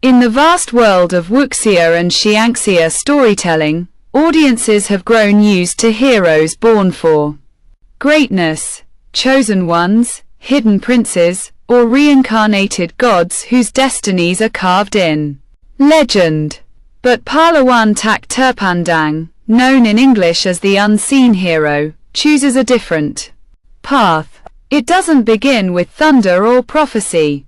In the vast world of wuxia and xiangxia storytelling, audiences have grown used to heroes born for greatness, chosen ones, hidden princes, or reincarnated gods whose destinies are carved in legend. But Pahlawan Tak Terpandang, known in English as the unseen hero, chooses a different path. It doesn't begin with thunder or prophecy.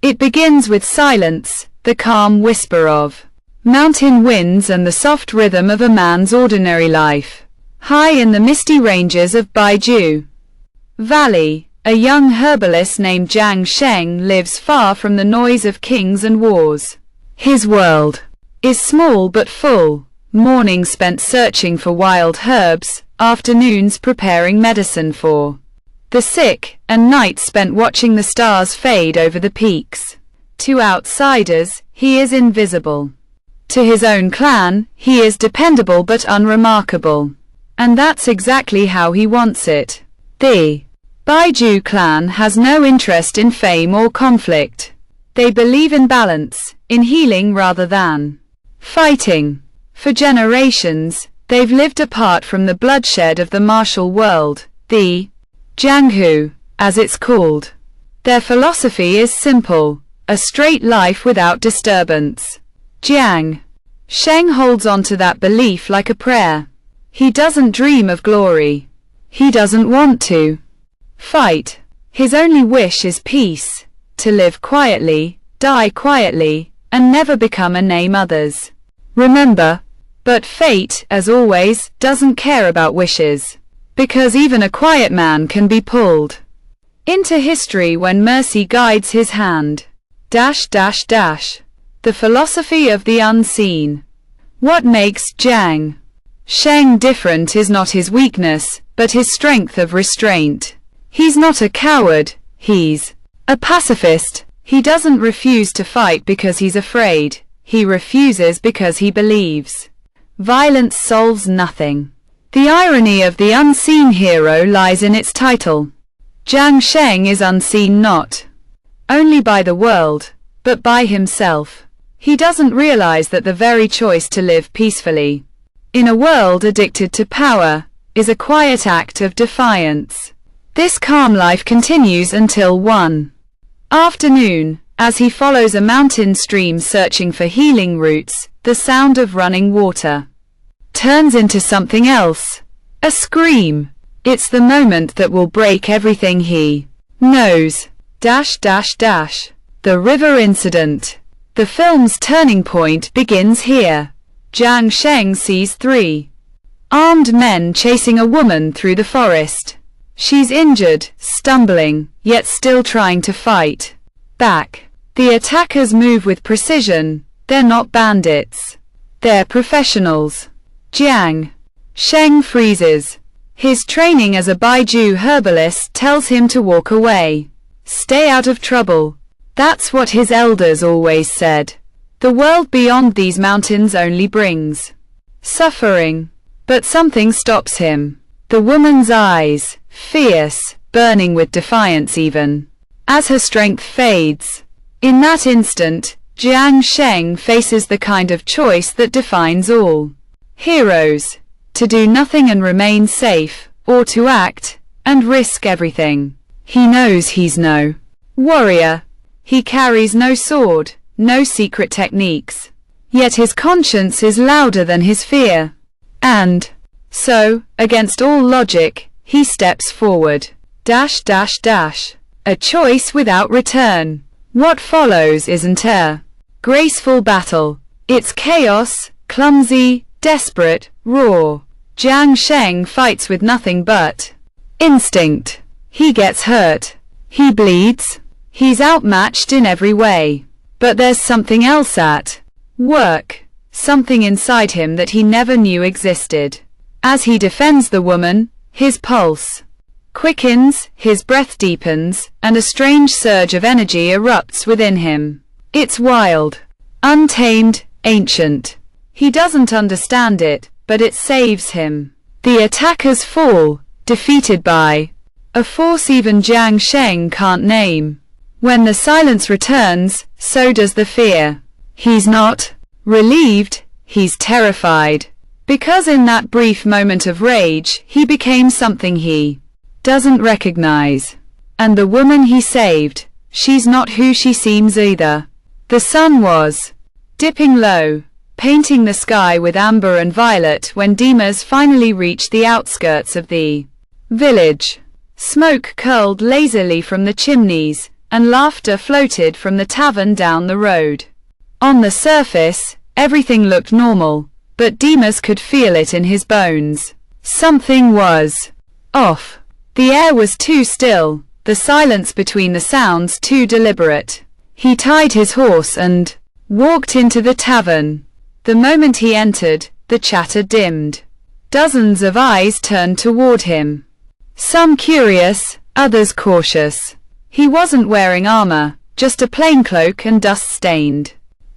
It begins with silence, the calm whisper of mountain winds and the soft rhythm of a man's ordinary life. High in the misty ranges of Baiju Valley, a young herbalist named Jiang Sheng lives far from the noise of kings and wars. His world is small but full, mornings spent searching for wild herbs, afternoons preparing medicine for the sick, and nights spent watching the stars fade over the peaks. To outsiders, he is invisible. To his own clan, he is dependable but unremarkable. And that's exactly how he wants it. The Baiju clan has no interest in fame or conflict. They believe in balance, in healing rather than fighting. For generations, they've lived apart from the bloodshed of the martial world, the Jianghu, as it's called. Their philosophy is simple, a straight life without disturbance. Jiang Sheng holds on to that belief like a prayer. He doesn't dream of glory. He doesn't want to fight. His only wish is peace, to live quietly, die quietly, and never become a name others remember. But fate, as always, doesn't care about wishes. Because even a quiet man can be pulled into history when mercy guides his hand. The philosophy of the unseen. What makes Jiang Sheng different is not his weakness, but his strength of restraint. He's not a coward, he's a pacifist. He doesn't refuse to fight because he's afraid. He refuses because he believes violence solves nothing. The irony of the unseen hero lies in its title. Jiang Sheng is unseen not only by the world, but by himself. He doesn't realize that the very choice to live peacefully in a world addicted to power is a quiet act of defiance. This calm life continues until one afternoon, as he follows a mountain stream searching for healing roots, the sound of running water turns into something else. A scream. It's the moment that will break everything he knows. The river incident. The film's turning point begins here. Jiang Sheng sees three armed men chasing a woman through the forest. She's injured, stumbling, yet still trying to fight back. The attackers move with precision. They're not bandits. They're professionals. Jiang Sheng freezes. His training as a Baiju herbalist tells him to walk away. Stay out of trouble. That's what his elders always said. The world beyond these mountains only brings suffering. But something stops him. The woman's eyes, fierce, burning with defiance even as her strength fades. In that instant, Jiang Sheng faces the kind of choice that defines all heroes. To do nothing and remain safe, or to act and risk everything. He knows he's no warrior. He carries no sword, no secret techniques. Yet his conscience is louder than his fear. And so, against all logic, he steps forward. A choice without return. What follows isn't a graceful battle. It's chaos, clumsy, desperate, raw. Jiang Sheng fights with nothing but instinct. He gets hurt. He bleeds. He's outmatched in every way. But there's something else at work. Something inside him that he never knew existed. As he defends the woman, his pulse quickens, his breath deepens, and a strange surge of energy erupts within him. It's wild, untamed, ancient. He doesn't understand it, but it saves him. The attackers fall, defeated by a force even Jiang Sheng can't name. When the silence returns, so does the fear. He's not relieved, he's terrified. Because in that brief moment of rage, he became something he doesn't recognize. And the woman he saved, she's not who she seems either. The sun was dipping low, painting the sky with amber and violet when Dimas finally reached the outskirts of the village. Smoke curled lazily from the chimneys, and laughter floated from the tavern down the road. On the surface, everything looked normal, but Dimas could feel it in his bones. Something was off. The air was too still, the silence between the sounds too deliberate. He tied his horse and walked into the tavern. The moment he entered, the chatter dimmed. Dozens of eyes turned toward him. Some curious, others cautious. He wasn't wearing armor, just a plain cloak and dust-stained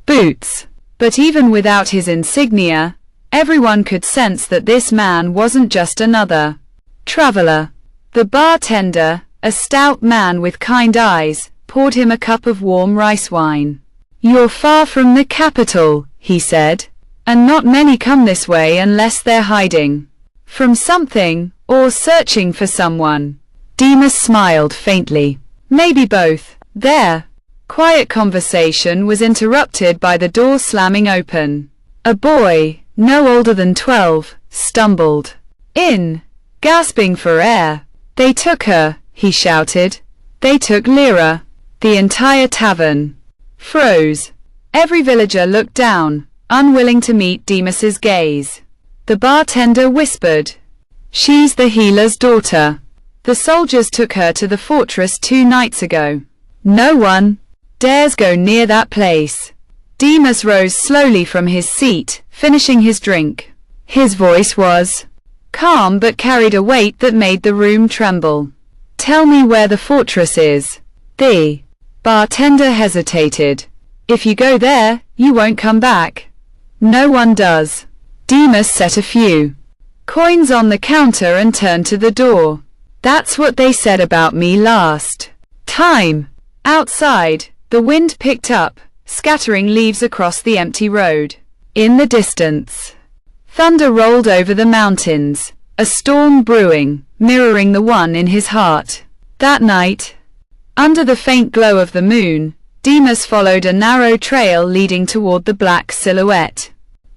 boots. But even without his insignia, everyone could sense that this man wasn't just another traveler. The bartender, a stout man with kind eyes, poured him a cup of warm rice wine. "You're far from the capital," he said, "and not many come this way unless they're hiding from something, or searching for someone." Dimas smiled faintly. Maybe both. Their quiet conversation was interrupted by the door slamming open. A boy, no older than 12, stumbled in, gasping for air. "They took her," he shouted. "They took Lyra." The entire tavern froze. Every villager looked down, unwilling to meet Dimas's gaze. The bartender whispered, "She's the healer's daughter. The soldiers took her to the fortress 2 nights ago. No one dares go near that place." Dimas rose slowly from his seat, finishing his drink. His voice was calm but carried a weight that made the room tremble. "Tell me where the fortress is." The bartender hesitated. "If you go there, you won't come back." "No one does." Dimas set a few coins on the counter and turned to the door. "That's what they said about me last time." Outside, the wind picked up, scattering leaves across the empty road. In the distance, thunder rolled over the mountains, a storm brewing, mirroring the one in his heart. That night, under the faint glow of the moon, Dimas followed a narrow trail leading toward the black silhouette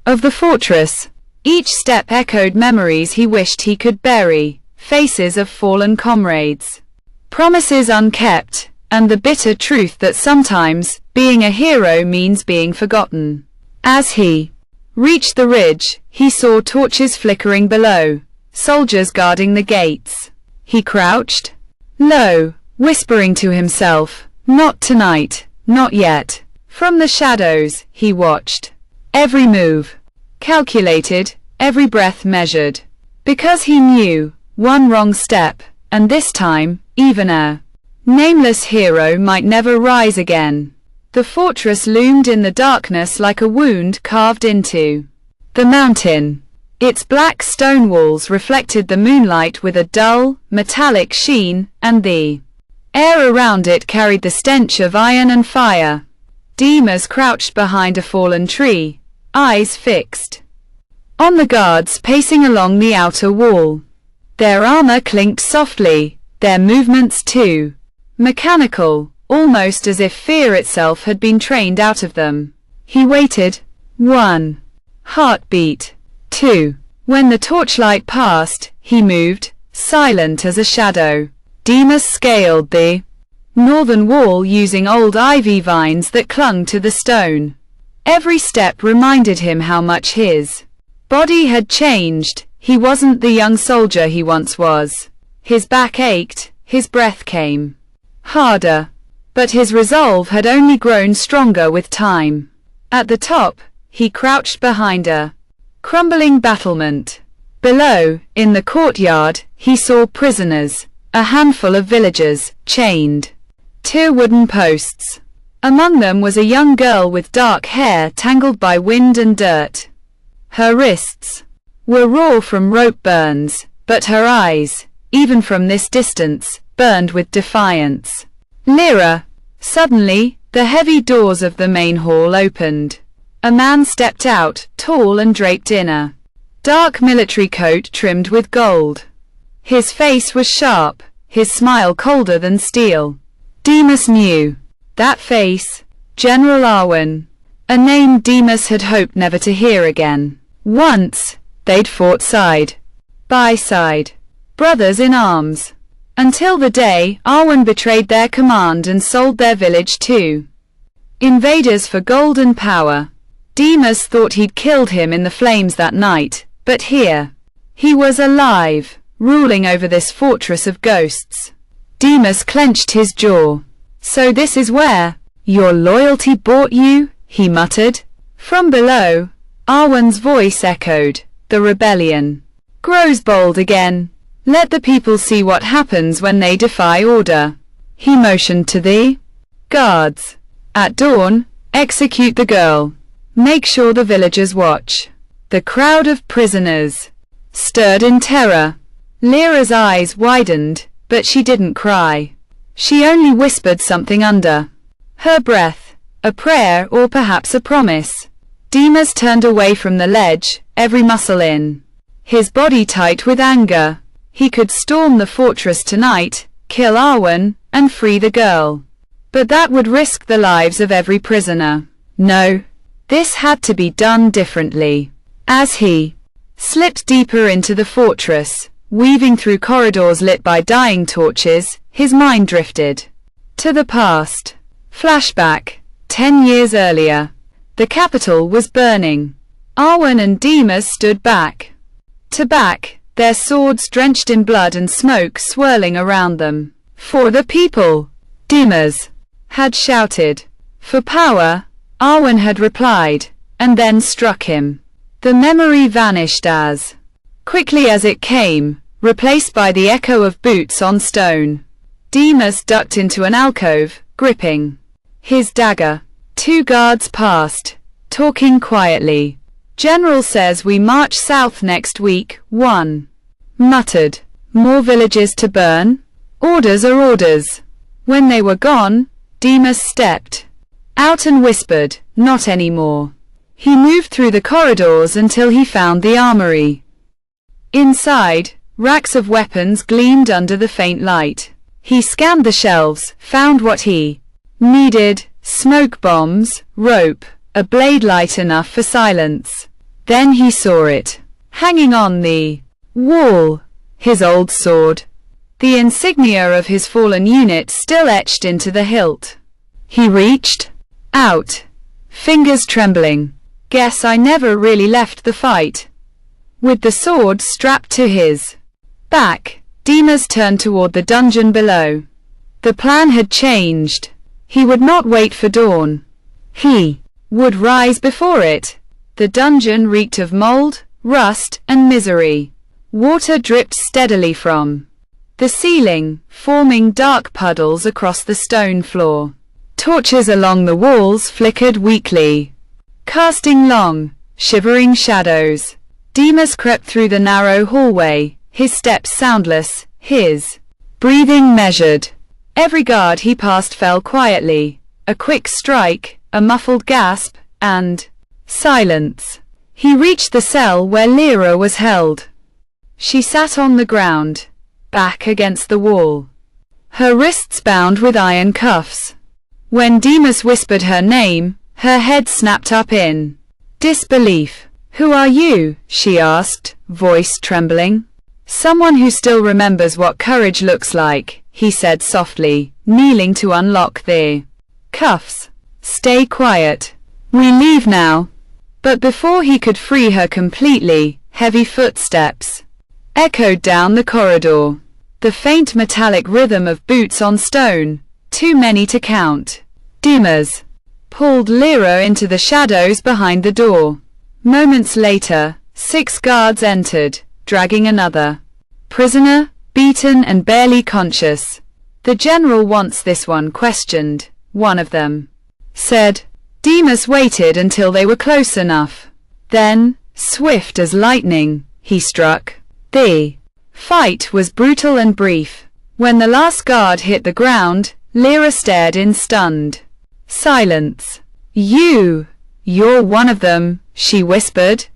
of the fortress. Each step echoed memories he wished he could bury, faces of fallen comrades, promises unkept, and the bitter truth that sometimes being a hero means being forgotten. As he reached the ridge, he saw torches flickering below, soldiers guarding the gates. He crouched low, whispering to himself, "Not tonight, not yet." From the shadows, he watched. Every move calculated, every breath measured. Because he knew, one wrong step, and this time, even a nameless hero might never rise again. The fortress loomed in the darkness like a wound carved into the mountain. Its black stone walls reflected the moonlight with a dull, metallic sheen, and the air around it carried the stench of iron and fire. Dimas crouched behind a fallen tree, eyes fixed on the guards pacing along the outer wall. Their armor clinked softly, their movements too mechanical, almost as if fear itself had been trained out of them. He waited. 1 heartbeat. 2. When the torchlight passed, he moved, silent as a shadow. Dimas scaled the northern wall using old ivy vines that clung to the stone. Every step reminded him how much his body had changed. He wasn't the young soldier he once was. His back ached, his breath came harder. But his resolve had only grown stronger with time. At the top, he crouched behind a crumbling battlement. Below, in the courtyard, he saw prisoners, a handful of villagers, chained to wooden posts. Among them was a young girl with dark hair tangled by wind and dirt. Her wrists were raw from rope burns, but her eyes, even from this distance, burned with defiance. Lyra. Suddenly, The heavy doors of the main hall opened. A man stepped out, tall and draped in a dark military coat trimmed with gold. His face was sharp, his smile colder than steel. Demas knew that face. General Arwen. A name Demas had hoped never to hear again. Once, they'd fought side by side, brothers in arms, until the day Arwen betrayed their command and sold their village to invaders for gold and power. Demas thought he'd killed him in the flames that night, but here he was alive, ruling over this fortress of ghosts. Demas clenched his jaw. So this is where your loyalty bought you? He muttered. From below, Arwen's voice echoed. The rebellion grows bold again. Let the people see what happens when they defy order. He motioned to the guards. At dawn, execute the girl. Make sure the villagers watch. The crowd of prisoners stirred in terror. Lyra's eyes widened, but she didn't cry. She only whispered something under her breath, a prayer or perhaps a promise. Demas turned away from the ledge, every muscle in his body tight with anger. He could storm the fortress tonight, kill Arwen, and free the girl. But that would risk the lives of every prisoner. No, this had to be done differently. As he slipped deeper into the fortress, weaving through corridors lit by dying torches, his mind drifted to the past. Flashback. 10 years earlier. The capital was burning. Arwen and Demas stood back to back, their swords drenched in blood and smoke swirling around them. For the people, Demas had shouted. For power, Arwen had replied, and then struck him. The memory vanished as quickly as it came, replaced by the echo of boots on stone. Demas ducked into an alcove, gripping his dagger. 2 guards passed, talking quietly. General says we march south next week. One muttered. More villages to burn? Orders are orders. When they were gone, Demas stepped out and whispered, not anymore. He moved through the corridors until he found the armory. Inside, racks of weapons gleamed under the faint light. He scanned the shelves, found what he needed: smoke bombs, rope, a blade light enough for silence. Then he saw it, hanging on the wall, his old sword, the insignia of his fallen unit still etched into the hilt. He reached out, fingers trembling. Guess I never really left the fight. With the sword strapped to his back, Demas turned toward the dungeon below. The plan had changed. He would not wait for dawn. He would rise before it. The dungeon reeked of mold, rust, and misery. Water dripped steadily from the ceiling, forming dark puddles across the stone floor. Torches along the walls flickered weakly, casting long, shivering shadows. Demas crept through the narrow hallway, his steps soundless, his breathing measured. Every guard he passed fell quietly. A quick strike, a muffled gasp, and silence. He reached the cell where Lyra was held. She sat on the ground, back against the wall, her wrists bound with iron cuffs. When Demas whispered her name, her head snapped up in disbelief. Who are you? She asked, voice trembling. Someone who still remembers what courage looks like, he said softly, kneeling to unlock the cuffs. Stay quiet. We leave now. But before he could free her completely, heavy footsteps echoed down the corridor. The faint metallic rhythm of boots on stone, too many to count. Demas pulled Lyra into the shadows behind the door. Moments later, 6 guards entered, dragging another prisoner, beaten and barely conscious. The general wants this one questioned, one of them said. Demas waited until they were close enough. Then, swift as lightning, he struck. The fight was brutal and brief. When the last guard hit the ground, Lyra stared in stunned Silence. You're one of them, she whispered.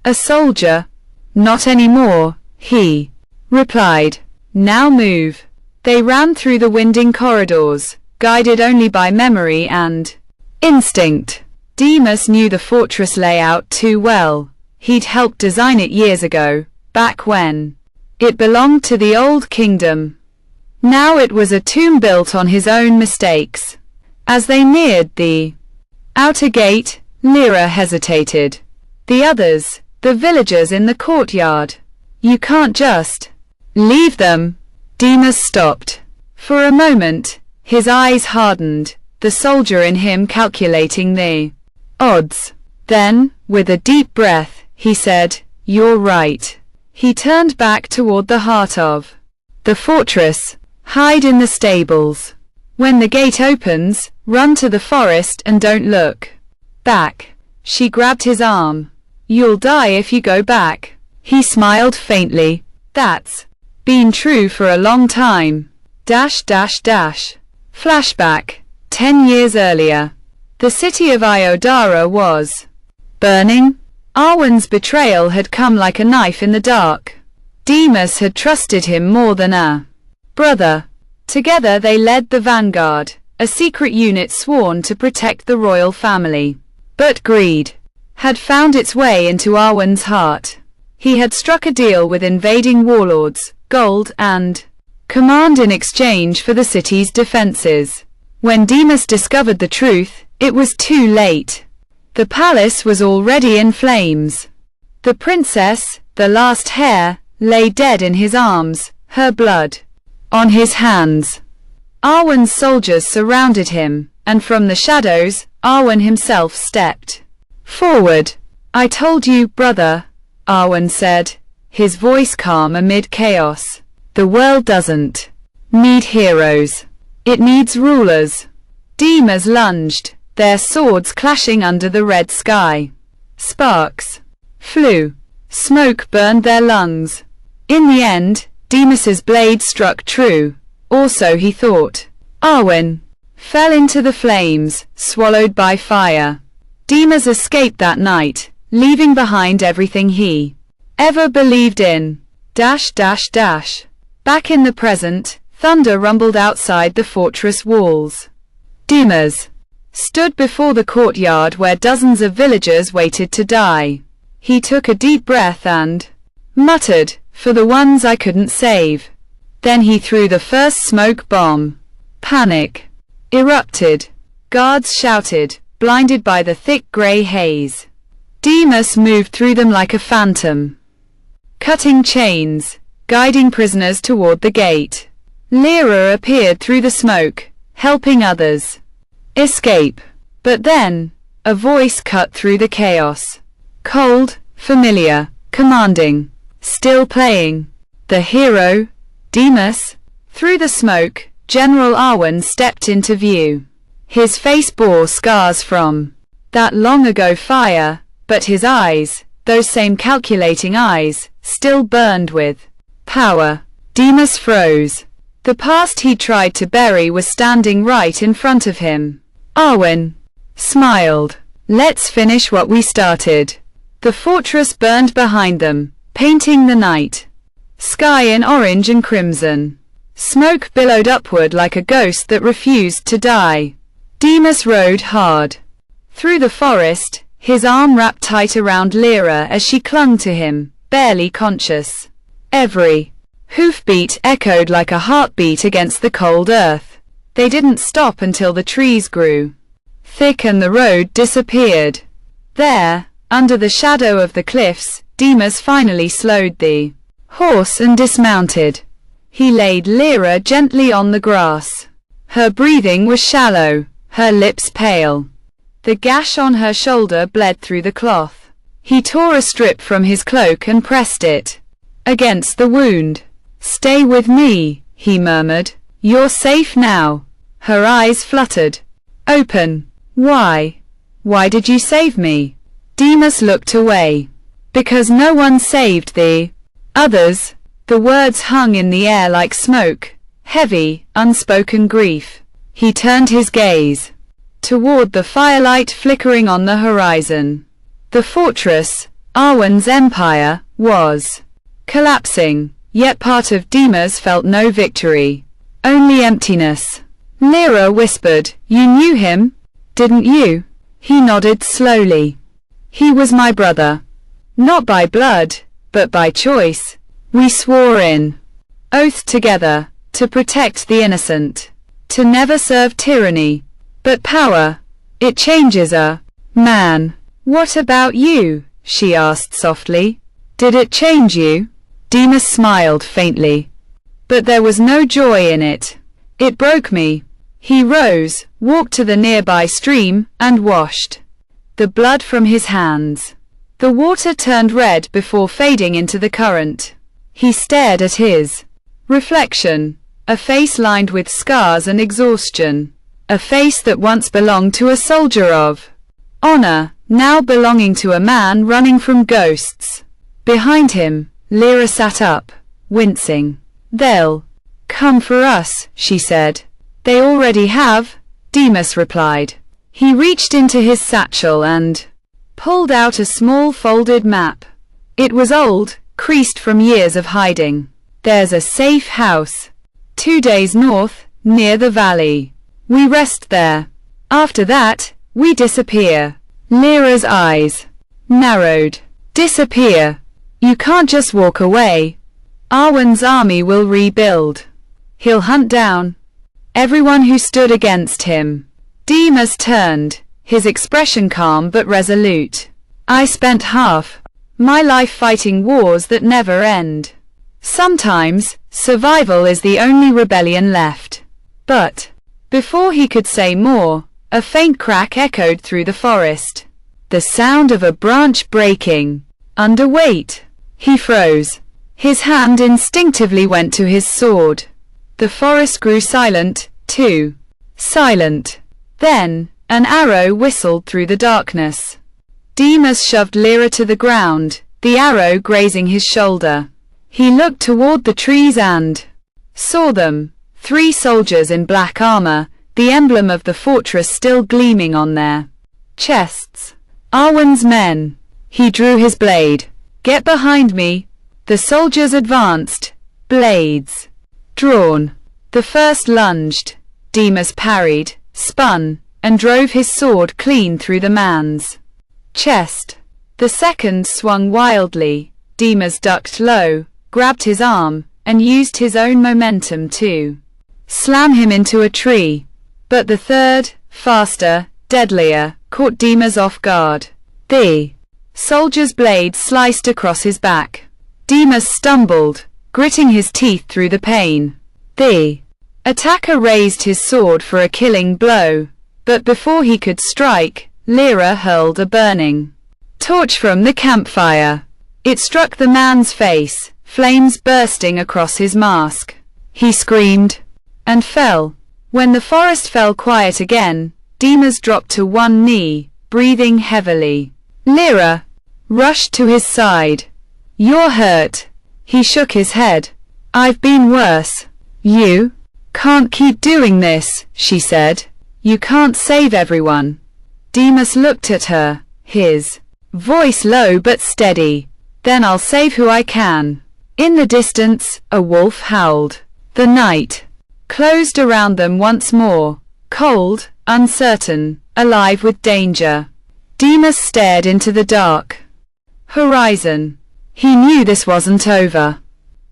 A soldier? Not anymore, he replied. Now move. They ran through the winding corridors, guided only by memory and instinct. Demas knew the fortress layout too well. He'd helped design it years ago, back when it belonged to the old kingdom. Now it was a tomb built on his own mistakes. As they neared the outer gate, Lyra hesitated. The others, the villagers in the courtyard. You can't just leave them. Demas stopped. For a moment, his eyes hardened, the soldier in him calculating the odds. Then, with a deep breath, he said, You're right. He turned back toward the heart of the fortress. Hide in the stables. When the gate opens, run to the forest and don't look back. She grabbed his arm. You'll die if you go back. He smiled faintly. That's been true for a long time. Flashback. 10 years earlier. The city of Iodara was burning. Arwen's betrayal had come like a knife in the dark. Demas had trusted him more than a brother. Together they led the vanguard, a secret unit sworn to protect the royal family. But greed had found its way into Arwen's heart. He had struck a deal with invading warlords, gold and command in exchange for the city's defenses. When Demas discovered the truth, it was too late. The palace was already in flames. The princess, the last heir, lay dead in his arms, her blood on his hands. Arwen's soldiers surrounded him, and from the shadows, Arwen himself stepped forward. I told you, brother, Arwen said, his voice calm amid chaos. The world doesn't need heroes. It needs rulers. Demas lunged, their swords clashing under the red sky. Sparks flew. Smoke burned their lungs. In the end, Demas's blade struck true. Also he thought. Arwen fell into the flames, swallowed by fire. Demas escaped that night, leaving behind everything he ever believed in. Back in the present, thunder rumbled outside the fortress walls. Demas stood before the courtyard where dozens of villagers waited to die. He took a deep breath and muttered, for the ones I couldn't save. Then he threw the first smoke bomb. Panic erupted. Guards shouted, blinded by the thick grey haze. Demas moved through them like a phantom, cutting chains, guiding prisoners toward the gate. Lyra appeared through the smoke, helping others escape. But then, a voice cut through the chaos. Cold, familiar, commanding, still playing. The hero, Demas. Through the smoke, General Arwen stepped into view. His face bore scars from that long-ago fire, but his eyes, those same calculating eyes, still burned with power. Demas froze. The past he tried to bury was standing right in front of him. Arwen smiled. Let's finish what we started. The fortress burned behind them, painting the night sky in orange and crimson. Smoke billowed upward like a ghost that refused to die. Demas rode hard through the forest, his arm wrapped tight around Lyra as she clung to him, barely conscious. Every hoofbeat echoed like a heartbeat against the cold earth. They didn't stop until the trees grew thick and the road disappeared. There, under the shadow of the cliffs, Demas finally slowed the horse and dismounted. He laid Lyra gently on the grass. Her breathing was shallow, her lips pale. The gash on her shoulder bled through the cloth. He tore a strip from his cloak and pressed it against the wound. Stay with me, he murmured. You're safe now. Her eyes fluttered open. Why? Why did you save me? Demas looked away. Because no one saved the others. The words hung in the air like smoke, heavy, unspoken grief. He turned his gaze. toward the firelight flickering on the horizon. The fortress, Arwen's empire, was collapsing, yet part of Demas felt no victory, only emptiness. Lyra whispered, "You knew him, didn't you?" He nodded slowly. "He was my brother. Not by blood, but by choice. We swore an oath together, to protect the innocent, to never serve tyranny. But power, it changes a man." "What about you?" she asked softly. "Did it change you?" Demas smiled faintly. But there was no joy in it. "It broke me." He rose, walked to the nearby stream, and washed the blood from his hands. The water turned red before fading into the current. He stared at his reflection, a face lined with scars and exhaustion, a face that once belonged to a soldier of honor, now belonging to a man running from ghosts. Behind him, Lyra sat up, wincing. "They'll come for us," she said. "They already have," Demas replied. He reached into his satchel and pulled out a small folded map. It was old, creased from years of hiding. "There's a safe house 2 days north, near the valley. We rest there. After that, we disappear." Lyra's eyes narrowed. "Disappear? You can't just walk away. Arwen's army will rebuild. He'll hunt down everyone who stood against him." Demas turned, his expression calm but resolute. "I spent half my life fighting wars that never end. Sometimes, survival is the only rebellion left." But before he could say more, a faint crack echoed through the forest. The sound of a branch breaking under weight. He froze. His hand instinctively went to his sword. The forest grew silent, too silent. Then, an arrow whistled through the darkness. Demas shoved Lyra to the ground, the arrow grazing his shoulder. He looked toward the trees and saw them, 3 soldiers in black armor, the emblem of the fortress still gleaming on their chests. "Arwen's men." He drew his blade. "Get behind me." The soldiers advanced, blades drawn. The first lunged. Demas parried, spun, and drove his sword clean through the man's chest. The second swung wildly. Demas ducked low, grabbed his arm, and used his own momentum to slam him into a tree. But the third, faster, deadlier, caught Demas off guard. The soldier's blade sliced across his back. Demas stumbled, gritting his teeth through the pain. The attacker raised his sword for a killing blow, but before he could strike, Lyra hurled a burning torch from the campfire. It struck the man's face, flames bursting across his mask. He screamed and fell. When the forest fell quiet again, Demas dropped to one knee, breathing heavily. Lyra rushed to his side. "You're hurt." He shook his head. "I've been worse." "You can't keep doing this," she said. "You can't save everyone." Demas looked at her, his voice low but steady. "Then I'll save who I can." In the distance, a wolf howled. The night closed around them once more, cold, uncertain, alive with danger. Demas stared into the dark horizon. He knew this wasn't over.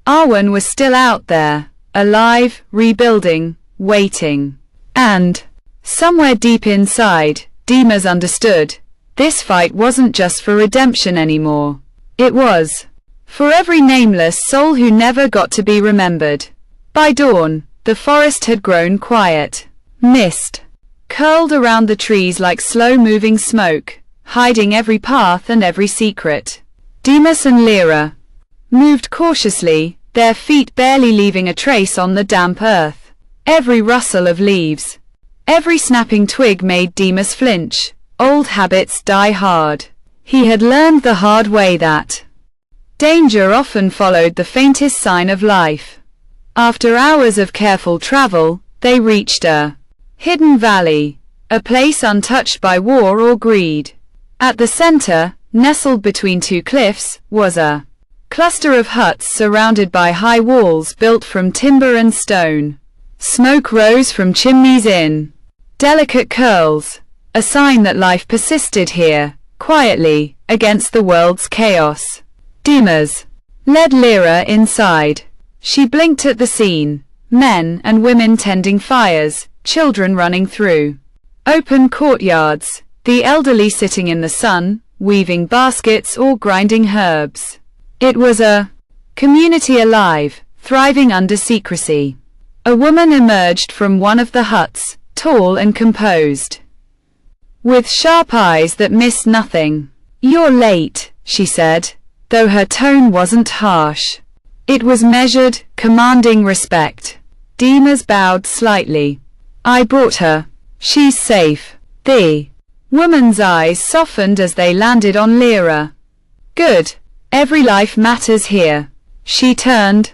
Arwen was still out there, alive, rebuilding, waiting. And somewhere deep inside, Demas understood, this fight wasn't just for redemption anymore. It was for every nameless soul who never got to be remembered. By dawn, the forest had grown quiet. Mist curled around the trees like slow-moving smoke, hiding every path and every secret. Demas and Lyra moved cautiously, their feet barely leaving a trace on the damp earth. Every rustle of leaves, every snapping twig made Demas flinch. Old habits die hard. He had learned the hard way that danger often followed the faintest sign of life. After hours of careful travel, they reached a hidden valley. a place untouched by war or greed. At the center, nestled between two cliffs, was a cluster of huts surrounded by high walls built from timber and stone. Smoke rose from chimneys in delicate curls, a sign that life persisted here, quietly, against the world's chaos. Dimas led Lyra inside. She blinked at the scene, men and women tending fires, children running through open courtyards, the elderly sitting in the sun, weaving baskets or grinding herbs. It was a community alive, thriving under secrecy. A woman emerged from one of the huts, tall and composed, with sharp eyes that missed nothing. "You're late," she said, though her tone wasn't harsh. It was measured, commanding respect. Dimas bowed slightly. "I brought her. She's safe." The woman's eyes softened as they landed on Lyra. "Good. Every life matters here." She turned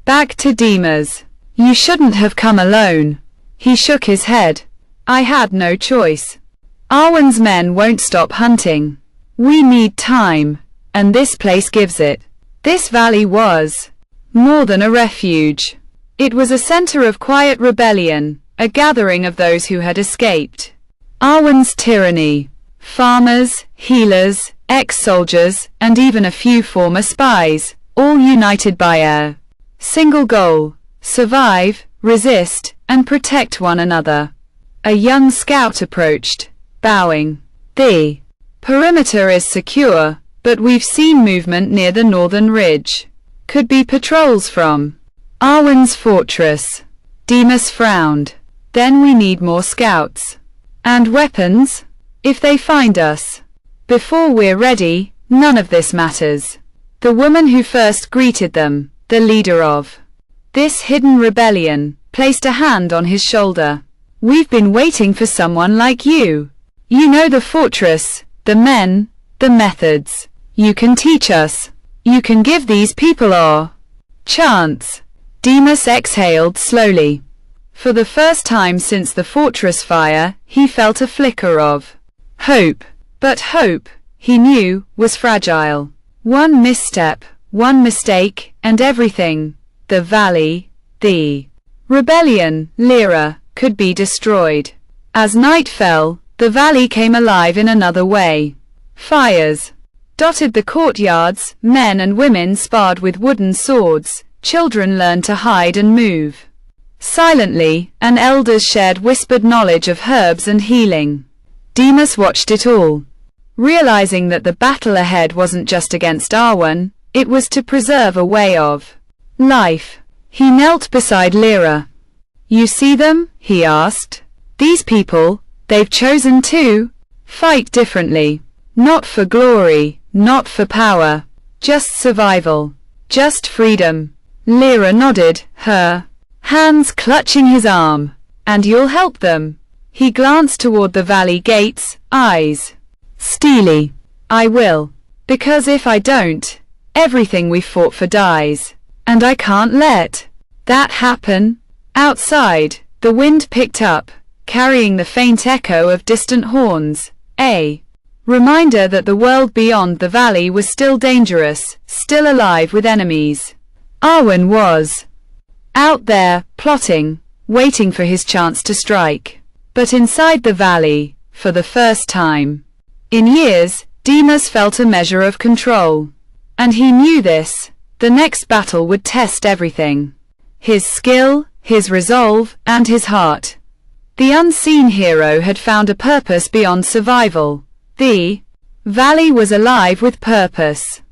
back to Dimas. "You shouldn't have come alone." He shook his head. "I had no choice. Arwen's men won't stop hunting. We need time, and this place gives it." This valley was more than a refuge. It was a center of quiet rebellion, a gathering of those who had escaped Arwen's tyranny. Farmers, healers, ex-soldiers, and even a few former spies, all united by a single goal: survive, resist, and protect one another. A young scout approached, bowing. "The perimeter is secure, but we've seen movement near the northern ridge. Could be patrols from Arwen's fortress." Dimas frowned. "Then we need more scouts. And weapons? If they find us before we're ready, none of this matters." The woman who first greeted them, the leader of this hidden rebellion, placed a hand on his shoulder. "We've been waiting for someone like you. You know the fortress, the men, the methods. You can teach us. You can give these people our chance." Dimas exhaled slowly. For the first time since the fortress fire, he felt a flicker of hope. But hope, he knew, was fragile. One misstep, one mistake, and everything, the valley, the rebellion, Lyra, could be destroyed. As night fell, the valley came alive in another way. Fires dotted the courtyards, men and women sparred with wooden swords, children learned to hide and move silently, and elders shared whispered knowledge of herbs and healing. Dimas watched it all, realizing that the battle ahead wasn't just against Arwen, it was to preserve a way of life. He knelt beside Lyra. "You see them?" he asked. "These people, they've chosen to fight differently. Not for glory, not for power. Just survival. Just freedom." Lyra nodded, her hands clutching his arm. "And you'll help them?" He glanced toward the valley gates, eyes steely. "I will. Because if I don't, everything we fought for dies. And I can't let that happen." Outside, the wind picked up, carrying the faint echo of distant horns, a reminder that the world beyond the valley was still dangerous, still alive with enemies. Arwen was out there, plotting, waiting for his chance to strike. But inside the valley, for the first time in years, Dimas felt a measure of control. And he knew this. The next battle would test everything. His skill, his resolve, and his heart. The unseen hero had found a purpose beyond survival. The valley was alive with purpose.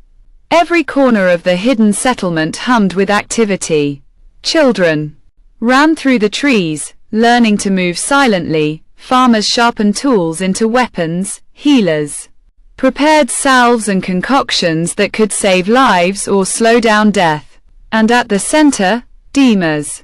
Every corner of the hidden settlement hummed with activity. Children ran through the trees, learning to move silently. Farmers sharpened tools into weapons. Healers prepared salves and concoctions that could save lives or slow down death. And at the center, Dimas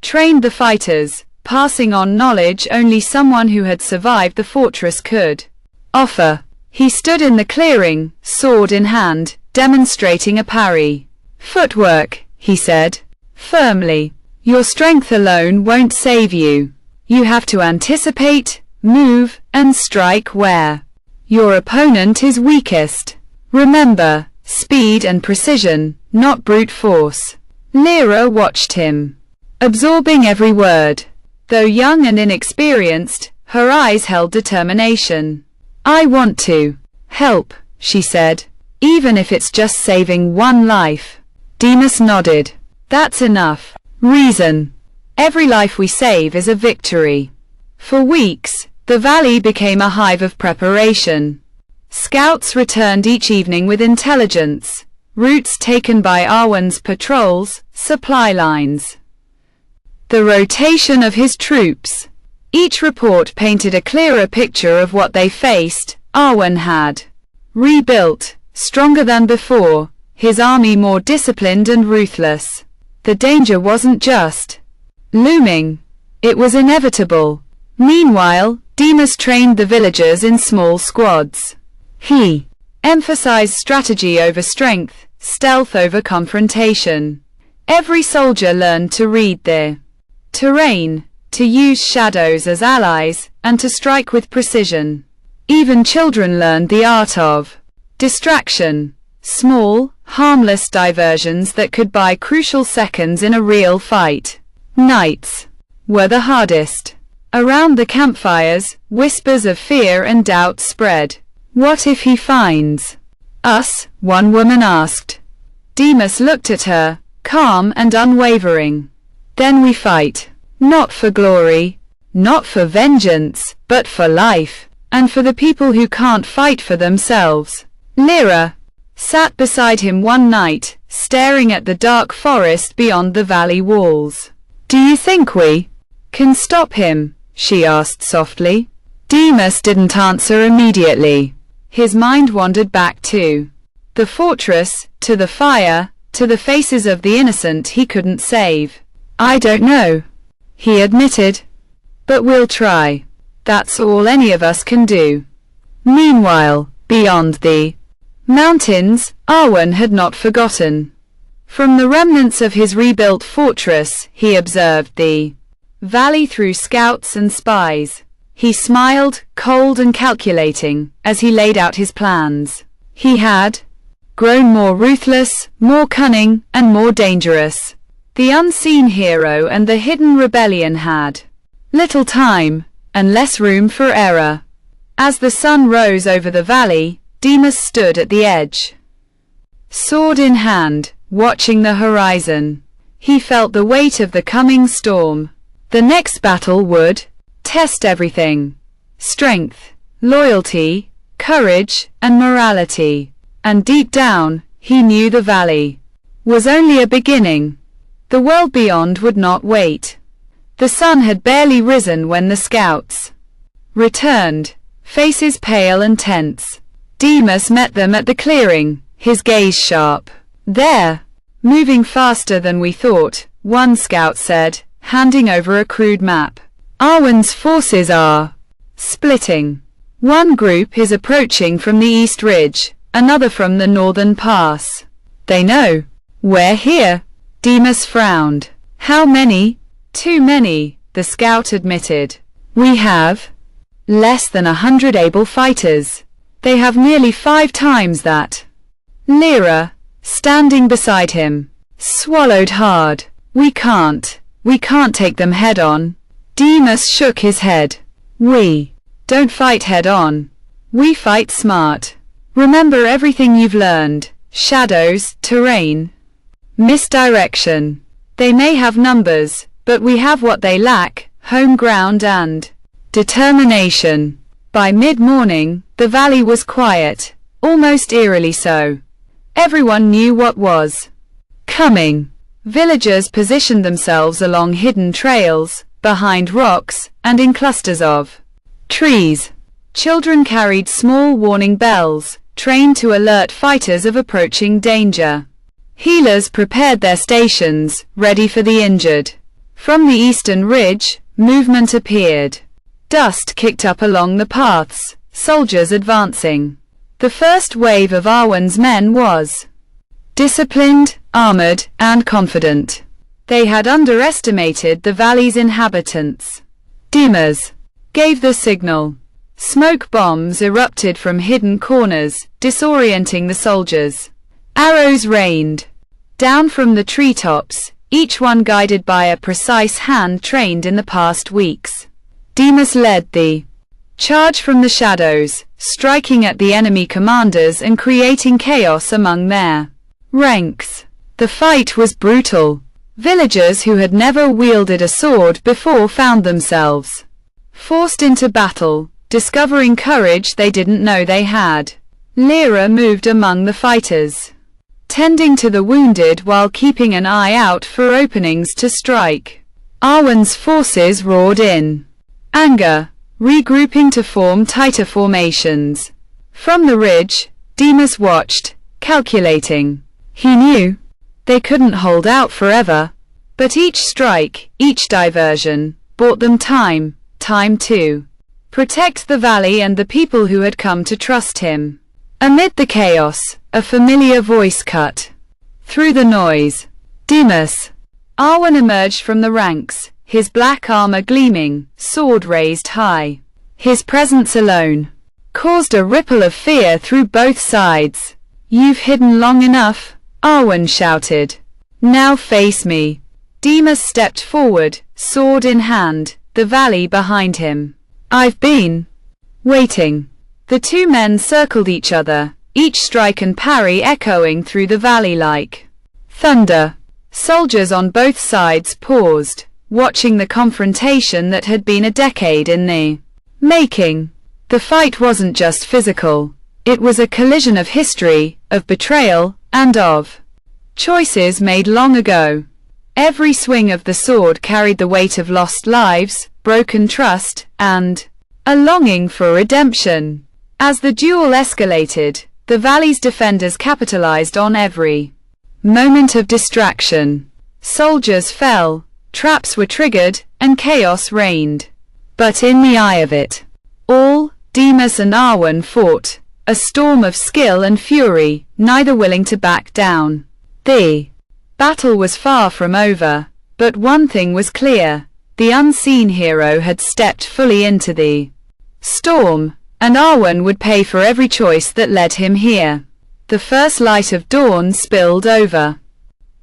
trained the fighters, passing on knowledge only someone who had survived the fortress could offer. He stood in the clearing, sword in hand, demonstrating a parry. "Footwork," he said, firmly. "Your strength alone won't save you. You have to anticipate, move, and strike where your opponent is weakest. Remember, speed and precision, not brute force. Lyra watched him, absorbing every word. Though young and inexperienced, her eyes held determination. I want to help, she said, even if it's just saving one life. Demas nodded. That's enough. Reason. Every life we save is a victory. For weeks, the valley became a hive of preparation. Scouts returned each evening with intelligence, routes taken by Arwen's patrols, supply lines. The rotation of his troops. Each report painted a clearer picture of what they faced. Arwen had rebuilt, stronger than before, his army more disciplined and ruthless. The danger wasn't just looming, it was inevitable. Meanwhile, Demas trained the villagers in small squads. He emphasized strategy over strength, stealth over confrontation. Every soldier learned to read the terrain, to use shadows as allies, and to strike with precision. Even children learned the art of distraction, small, harmless diversions that could buy crucial seconds in a real fight. Nights were the hardest. Around the campfires, whispers of fear and doubt spread. What if he finds us? One woman asked. Demas looked at her, calm and unwavering. Then we fight. Not for glory, not for vengeance, but for life, and for the people who can't fight for themselves. Lyra sat beside him one night, staring at the dark forest beyond the valley walls. Do you think we can stop him? She asked softly. Demas didn't answer immediately. His mind wandered back to the fortress, to the fire, to the faces of the innocent he couldn't save. I don't know, he admitted. But we'll try. That's all any of us can do. Meanwhile, beyond the mountains, Arwen had not forgotten. From the remnants of his rebuilt fortress, he observed the valley through scouts and spies. He smiled, cold and calculating, as he laid out his plans. He had grown more ruthless, more cunning, and more dangerous. The unseen hero and the hidden rebellion had little time, and less room for error. As the sun rose over the valley, Demas stood at the edge, sword in hand, watching the horizon. He felt the weight of the coming storm. The next battle would test everything: strength, loyalty, courage, and morality. And deep down, he knew the valley was only a beginning. The world beyond would not wait. The sun had barely risen when the scouts returned, faces pale and tense. Demas met them at the clearing, his gaze sharp. There, moving faster than we thought, one scout said, handing over a crude map. Arwen's forces are splitting. One group is approaching from the east ridge, another from the northern pass. They know we're here. Demas frowned. How many? Too many, the scout admitted. We have less than 100 able fighters. They have nearly 5 times that. Lyra, standing beside him, swallowed hard. We can't take them head on. Demas shook his head. We don't fight head on. We fight smart. Remember everything you've learned. Shadows, terrain, misdirection. They may have numbers, but we have what they lack: home ground and determination. By mid-morning, the valley was quiet, almost eerily so. Everyone knew what was coming. Villagers positioned themselves along hidden trails, behind rocks, and in clusters of trees. Children carried small warning bells, trained to alert fighters of approaching danger. Healers prepared their stations, ready for the injured. From the eastern ridge, movement appeared. Dust kicked up along the paths, soldiers advancing. The first wave of Arwen's men was disciplined, armored, and confident. They had underestimated the valley's inhabitants. Demas gave the signal. Smoke bombs erupted from hidden corners, disorienting the soldiers. Arrows rained down from the treetops, each one guided by a precise hand trained in the past weeks. Demas led the charge from the shadows, striking at the enemy commanders and creating chaos among their ranks. The fight was brutal. Villagers who had never wielded a sword before found themselves forced into battle, discovering courage they didn't know they had. Lyra moved among the fighters, tending to the wounded while keeping an eye out for openings to strike. Arwen's forces roared in anger, regrouping to form tighter formations. From the ridge, Demas watched, calculating. He knew they couldn't hold out forever, but each strike, each diversion, bought them time to protect the valley and the people who had come to trust him. Amid the chaos, a familiar voice cut through the noise. Demas. Arwen emerged from the ranks, his black armor gleaming, sword raised high. His presence alone caused a ripple of fear through both sides. You've hidden long enough, Arwen shouted. Now face me. Demas stepped forward, sword in hand, the valley behind him. I've been waiting. The two men circled each other, each strike and parry echoing through the valley like thunder. Soldiers on both sides paused, watching the confrontation that had been a decade in the making. The fight wasn't just physical. It was a collision of history, of betrayal, and of choices made long ago. Every swing of the sword carried the weight of lost lives, broken trust, and a longing for redemption. As the duel escalated, the valley's defenders capitalized on every moment of distraction. Soldiers fell, traps were triggered, and chaos reigned. But in the eye of it all, Demas and Arwen fought, a storm of skill and fury, neither willing to back down. The battle was far from over, but one thing was clear. The unseen hero had stepped fully into the storm, and Arwen would pay for every choice that led him here. The first light of dawn spilled over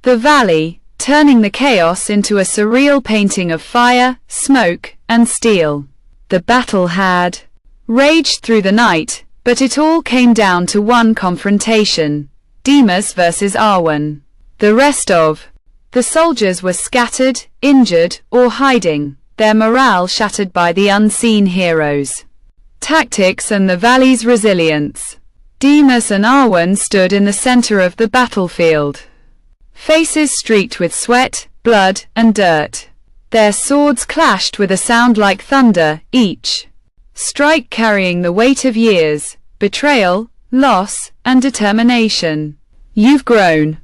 the valley, turning the chaos into a surreal painting of fire, smoke, and steel. The battle had raged through the night, but it all came down to one confrontation. Demas versus Arwen. The rest of the soldiers were scattered, injured, or hiding, their morale shattered by the unseen heroes' tactics and the valley's resilience. Demas and Arwen stood in the center of the battlefield, faces streaked with sweat, blood, and dirt. Their swords clashed with a sound like thunder, each strike carrying the weight of years, betrayal, loss, and determination. You've grown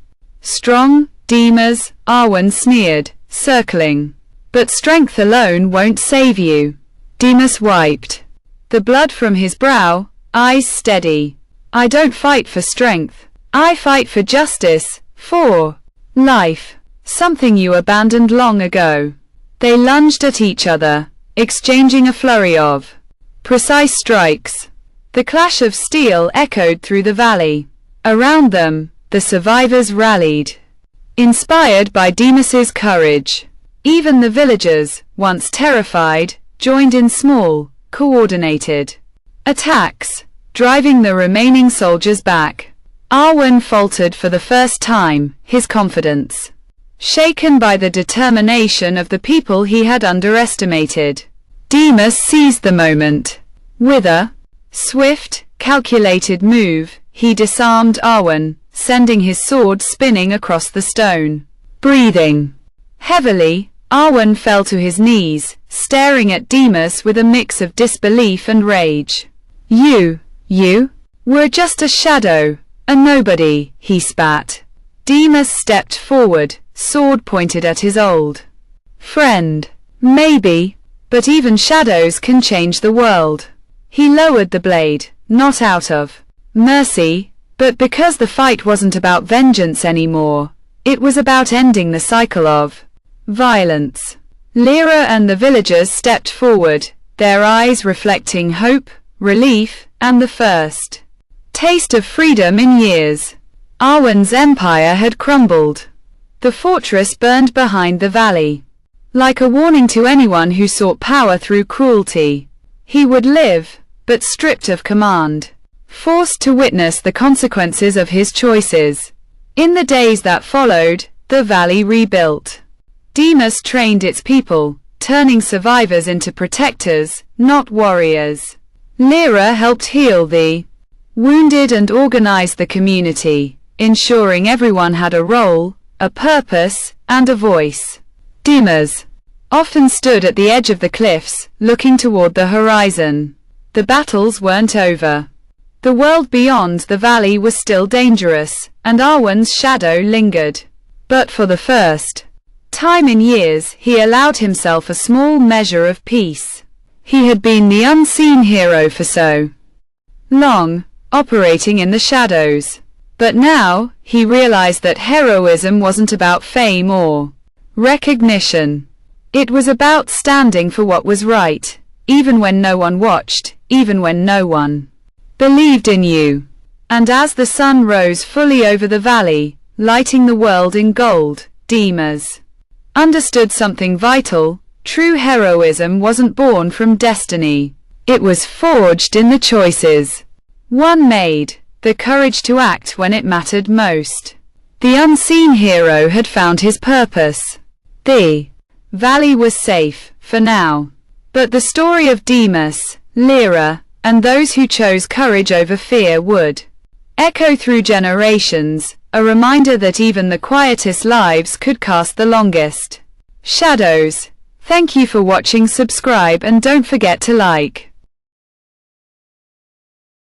strong, Demas, Arwen sneered, circling. But strength alone won't save you. Demas wiped the blood from his brow, eyes steady. I don't fight for strength. I fight for justice, for life. Something you abandoned long ago. They lunged at each other, exchanging a flurry of precise strikes. The clash of steel echoed through the valley. Around them, the survivors rallied, inspired by Demas's courage. Even the villagers, once terrified, joined in small, coordinated attacks, driving the remaining soldiers back. Arwen faltered for the first time, his confidence shaken by the determination of the people he had underestimated. Demas seized the moment. With a swift, calculated move, he disarmed Arwen, sending his sword spinning across the stone. Breathing heavily, Arwen fell to his knees, staring at Demas with a mix of disbelief and rage. You were just a shadow, a nobody, he spat. Demas stepped forward, sword pointed at his old friend. Maybe, but even shadows can change the world. He lowered the blade, not out of mercy, but because the fight wasn't about vengeance anymore. It was about ending the cycle of violence. Lyra and the villagers stepped forward, their eyes reflecting hope, relief, and the first taste of freedom in years. Arwen's empire had crumbled. The fortress burned behind the valley. Like a warning to anyone who sought power through cruelty. He would live, but stripped of command. Forced to witness the consequences of his choices. In the days that followed, the valley rebuilt. Demas trained its people, turning survivors into protectors, not warriors. Lyra helped heal the wounded and organize the community, ensuring everyone had a role, a purpose, and a voice. Demas often stood at the edge of the cliffs, looking toward the horizon. The battles weren't over. The world beyond the valley was still dangerous, and Arwen's shadow lingered. But for the first time in years, he allowed himself a small measure of peace. He had been the unseen hero for so long, operating in the shadows. But now, he realized that heroism wasn't about fame or recognition. It was about standing for what was right, even when no one watched, even when no one believed in you. And as the sun rose fully over the valley, lighting the world in gold, Demas understood something vital. True heroism wasn't born from destiny. It was forged in the choices one made, the courage to act when it mattered most. The unseen hero had found his purpose. The valley was safe, for now. But the story of Demas, Lyra, and those who chose courage over fear would echo through generations, a reminder that even the quietest lives could cast the longest shadows. Thank you for watching. Subscribe and don't forget to like.